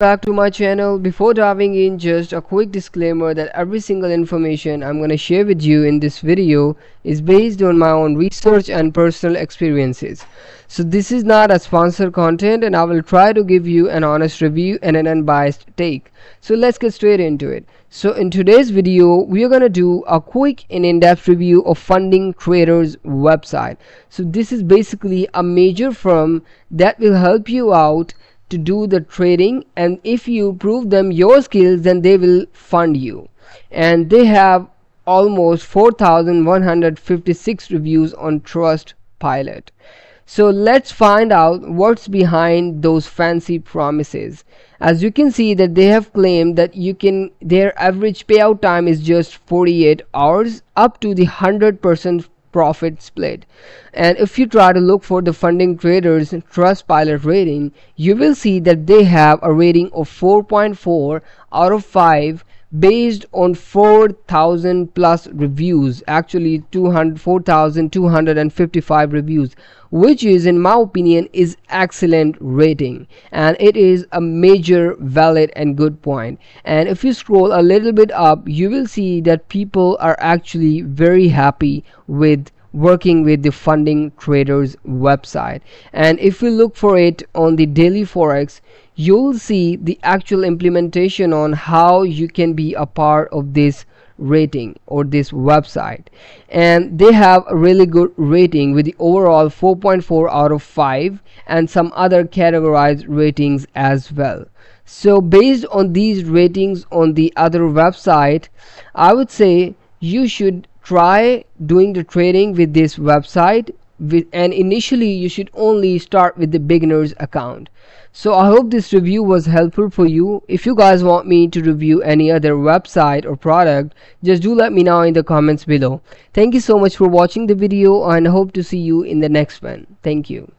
Back to my channel. Before diving in, just a quick disclaimer that every single information I'm going to share with you in this video is based on my own research and personal experiences. So this is not a sponsored content, and I will try to give you an honest review and an unbiased take. So let's get straight into it. So in today's video we are going to do a quick and in-depth review of Funding Creators website. So this is basically a major firm that will help you out to do the trading, and if you prove them your skills, then they will fund you. And they have almost 4,156 reviews on Trustpilot. So let's find out what's behind those fancy promises. As you can see that they have claimed that their average payout time is just 48 hours up to the 100% profit split. And if you try to look for the Funding Creators Trustpilot rating, you will see that they have a rating of 4.4 out of 5 based on 4,000 plus reviews, actually 4,255 reviews, which is, in my opinion, is excellent rating, and it is a major valid and good point. And if you scroll a little bit up, you will see that people are actually very happy with working with the Funding Creators website. And if we look for it on the daily forex, you'll see the actual implementation on how you can be a part of this rating or this website. And they have a really good rating with the overall 4.4 out of 5 and some other categorized ratings as well. So based on these ratings on the other website, I would say you should try doing the trading with this website, and initially you should only start with the beginner's account. So I hope this review was helpful for you. If you guys want me to review any other website or product, just do let me know in the comments below. Thank you so much for watching the video, and hope to see you in the next one. Thank you.